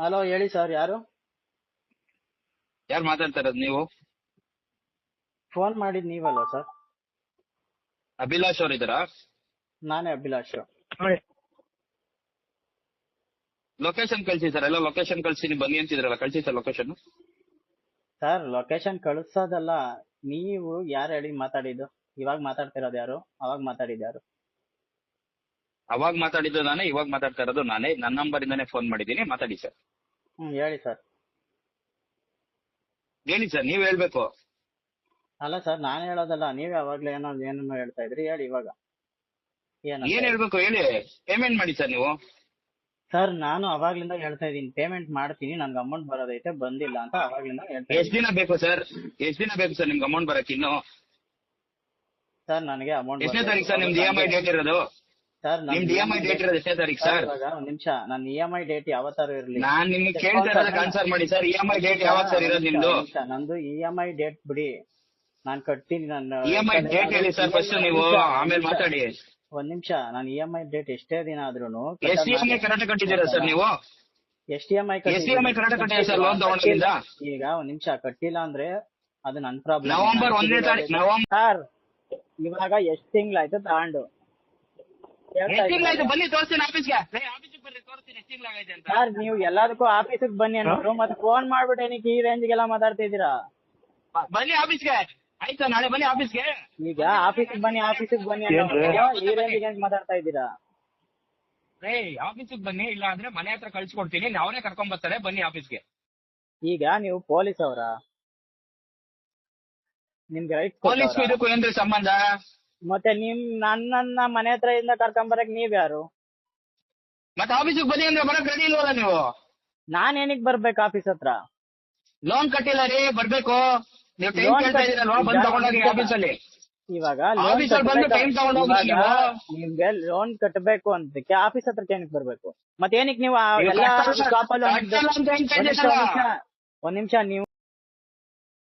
Hello ಹೇಳಿ sir, ಯಾರು? ಯಾರು ಮಾತಾಡ್ತಾ ಇರೋದು ನೀವು? ಫೋನ್ ಮಾಡಿದ್ ನೀವಲ್ವಾ ಸರ್? ಅಭಿಲಾಷ್ ಅವ್ರು ಇದ್ದಾರಾ? ನಾನೇ ಅಭಿಲಾಷ್. ಲೊಕೇಶನ್ ಕಳ್ಸಿ ಸರ್, ಎಲ್ಲ ಲೊಕೇಶನ್ ಕಳ್ಸಿ, ನೀವು ಬನ್ನಿ ಅಂತಿದ್ರಲ್ಲ, ಕಳ್ಸಿ ಸರ್ ಲೊಕೇಶನ್. ಸರ್ ಲೊಕೇಶನ್ ಕಳಿಸೋದಲ್ಲ, ನೀವು ಯಾರು ಹೇಳಿ ಮಾತಾಡಿದ್ದು? ಇವಾಗ ಮಾತಾಡ್ತಿರೋದು ಯಾರು? ಅವಾಗ ಮಾತಾಡಿದ್ದು ಯಾರು? ಅವಾಗ ಮಾತಾಡಿದ್ದು ನಾನೇ, ಇವಾಗ ಮಾತಾಡ್ತಾ ಇರೋದು ನಾನೇ. ನನ್ನ ನಂಬರ್ ಇಂದಾನೆ ಫೋನ್ ಮಾಡಿದ್ದೀನಿ, ಮಾತಾಡಿ ಸರ್. ಹೇಳಿ ಸರ್. ಹೇಳಿ ಸರ್, ನೀವ್ ಹೇಳ್ಬೇಕು. ಅಲ್ಲ ಸರ್, ನಾನು ಹೇಳೋದಲ್ಲ, ನೀವೇ ಅವಾಗ್ಲೇ ಏನೋ ಹೇಳ್ತಾ ಇದ್ರಿ. ಹೇಳಿ ಇವಾಗ ಏನ್ ಹೇಳ್ಬೇಕು ಹೇಳಿ. ಪೇಮೆಂಟ್ ಮಾಡಿ ಸರ್ ನೀವು. ಸರ್ ನಾನು ಅವಾಗ್ಲಿಂದ ಹೇಳ್ತಾ ಇದೀನಿ, ಪೇಮೆಂಟ್ ಮಾಡ್ತೀನಿ, ನನ್ಗೆ ಅಮೌಂಟ್ ಬರೋದೈತೆ, ಬಂದಿಲ್ಲ ಅಂತ ಅವಾಗ್ಲಿಂದ ಹೇಳ್ತಾ ಎಷ್ಟ್ ದಿನ ಬೇಕು ಸರ್? ಎಷ್ಟ್ ದಿನ ಬೇಕು ಸರ್ ನಿಮ್ಗೆ ಅಮೌಂಟ್ ಬರಕ್ ಇನ್ನು? ಸರ್ ನನಗೆ ಅಮೌಂಟ್ ಎಷ್ಟನೇ ತಾರೀಕು ಸರ್ ನಿಮ್ದು EMI ಡೇಟ್ ಇರೋದು? ಸರ್ ನಿಮ್ದು EMI ಡೇಟ್ ಇರೋದು ಎಷ್ಟನೇ ತಾರೀಕು ಸರ್? ಒಂದ್ ನಿಮಿಷ, ನನ್ನ EMI ಡೇಟ್ ಯಾವತ್ತಾರು ಇರ್ಲಿ, ನಾನ್ ನಿಮ್ಗೆ ಕೇಳ್ತಾ ಇರೋದಕ್ಕೆ ಆನ್ಸರ್ ಮಾಡಿ ಸರ್. EMI ಡೇಟ್ ಯಾವಾಗ ಸರ್ ಇರೋದು ನಿಮ್ದು? ನಂದು EMI ಡೇಟ್ ಬಿಡಿ, ನಾನ್ ಕಟ್ತೀನಿ. ನನ್ನ EMI ಡೇಟ್ ಹೇಳಿ ಸರ್ ಫಸ್ಟ್ ನೀವು, ಆಮೇಲೆ ಮಾತಾಡಿ. ಒಂದ್ ನಿಮಿಷ, ನಾನು EMI ಡೇಟ್ ಎಷ್ಟೇ ದಿನ ಆದ್ರೂನು ಎಷ್ಟು EMI ಕರೆಕ್ಟ್ ಕಟ್ಟಿದ್ದೀರಾ ಸರ್ ನೀವು? ಎಷ್ಟು EMI ಕರೆಕ್ಟ್ ಕಟ್ಟಿದ್ದೀರಾ ಸರ್ ಲೋನ್ ತಗೊಂಡಿದ್ದ? ಈಗ ಒಂದ್ ನಿಮಿಷ, ಕಟ್ಟಿಲ್ಲ ಅಂದ್ರೆ ಅದು ನನ್ ಪ್ರಾಬ್ಲಮ್. ನವೆಂಬರ್ 1ನೇ ತಾರೀಕು. ಸರ್ ಇವಾಗ ಎಷ್ಟ್ ತಿಂಗ್ಳಾಯ್ತು ತಗೊಂಡು? ಬನ್ನಿ ತೋರಿಸ್ತೀನಿ ಆಫೀಸ್ಗೆ. ಆಫೀಸಿಗೆ ಬರ್ರಿ, ತೋರಿಸ್ತೀನಿ ಎಷ್ಟು ತಿಂಗಳಾಗೈತೆ ಅಂತ. ಸರ್ ನೀವು ಎಲ್ಲದಕ್ಕೂ ಆಫೀಸಿಗೆ ಬನ್ನಿ ಅನ್ನೋರು, ಮತ್ತೆ ಫೋನ್ ಮಾಡ್ಬಿಟ್ಟು ಏನಕ್ಕೆ ಈ ರೇಂಜ್ಗೆಲ್ಲ ಮಾತಾಡ್ತಿದ್ದೀರಾ? ಬನ್ನಿ ಆಫೀಸ್ಗೆ. ಆಯ್ತಾ, ನಾಳೆ ಬನ್ನಿ ಆಫೀಸ್ಗೆ. ಈಗ ಆಫೀಸಿಗೆ ಬನ್ನಿ ಅನ್ನೋರು ಈ ರೇಂಜ್ಗೆ ಮಾತಾಡ್ತಾ ಇದ್ದೀರಾ? ಆಫೀಸಿಗೆ ಬನ್ನಿ, ಇಲ್ಲ ಅಂದ್ರೆ ಮನೆ ಹತ್ರ ಕಳ್ಸಿಕೊಡ್ತೀನಿ, ಅವನೇ ಕರ್ಕೊಂಡ್ ಬರ್ತಾರೆ. ಬನ್ನಿ ಆಫೀಸ್ಗೆ. ಈಗ ನೀವು ಪೊಲೀಸ್ ಅವರ? ನಿಮ್ಗೆ ರೈಟ್ ಪೊಲೀಸ್ ಇದಕ್ಕೂ ಏನ್ರಿ ಸಂಬಂಧ? ಮತ್ತೆ ನನ್ನ ಮನೆ ಹತ್ರ ಇಂದ ಕರ್ಕೊಂಬರಕ್ ನೀವ್ ಯಾರು? ಮತ್ತೆ ಆಫೀಸಿಗೆ ಬನ್ನಿ ಅಂದ್ರೆ ಬರಕ್ ರೆಡಿ ಇಲ್ವಲ್ಲ ನೀವು? ನಾನ್ ಏನಕ್ ಬರ್ಬೇಕು ಆಫೀಸ್ ಹತ್ರ? ಲೋನ್ ಕಟ್ಟಿಲ್ಲ ರೀ, ಬರ್ಬೇಕು. ನೀವು ಟೈಮ್ ಕೇಳ್ತಾ ಇದೀರಲ್ವಾ, ಬಂದ್ ತಗೊಂಡೋಗಿ ಆಫೀಸಲ್ಲಿ. ಇವಾಗ ಆಫೀಸಲ್ಲಿ ಬಂದು ಟೈಮ್ ತಗೊಂಡೋಗಿ. ನಿಮ್ಗೆ ಲೋನ್ ಕಟ್ಟಬೇಕು ಅಂತಕ್ಕೆ ಆಫೀಸ್ ಹತ್ರಕ್ಕೆ ಏನಕ್ ಬರ್ಬೇಕು? ಮತ್ತೆ ಏನಕ್ಕೆ ನೀವು ಒಂದ್ ನಿಮಿಷ, ನೀವು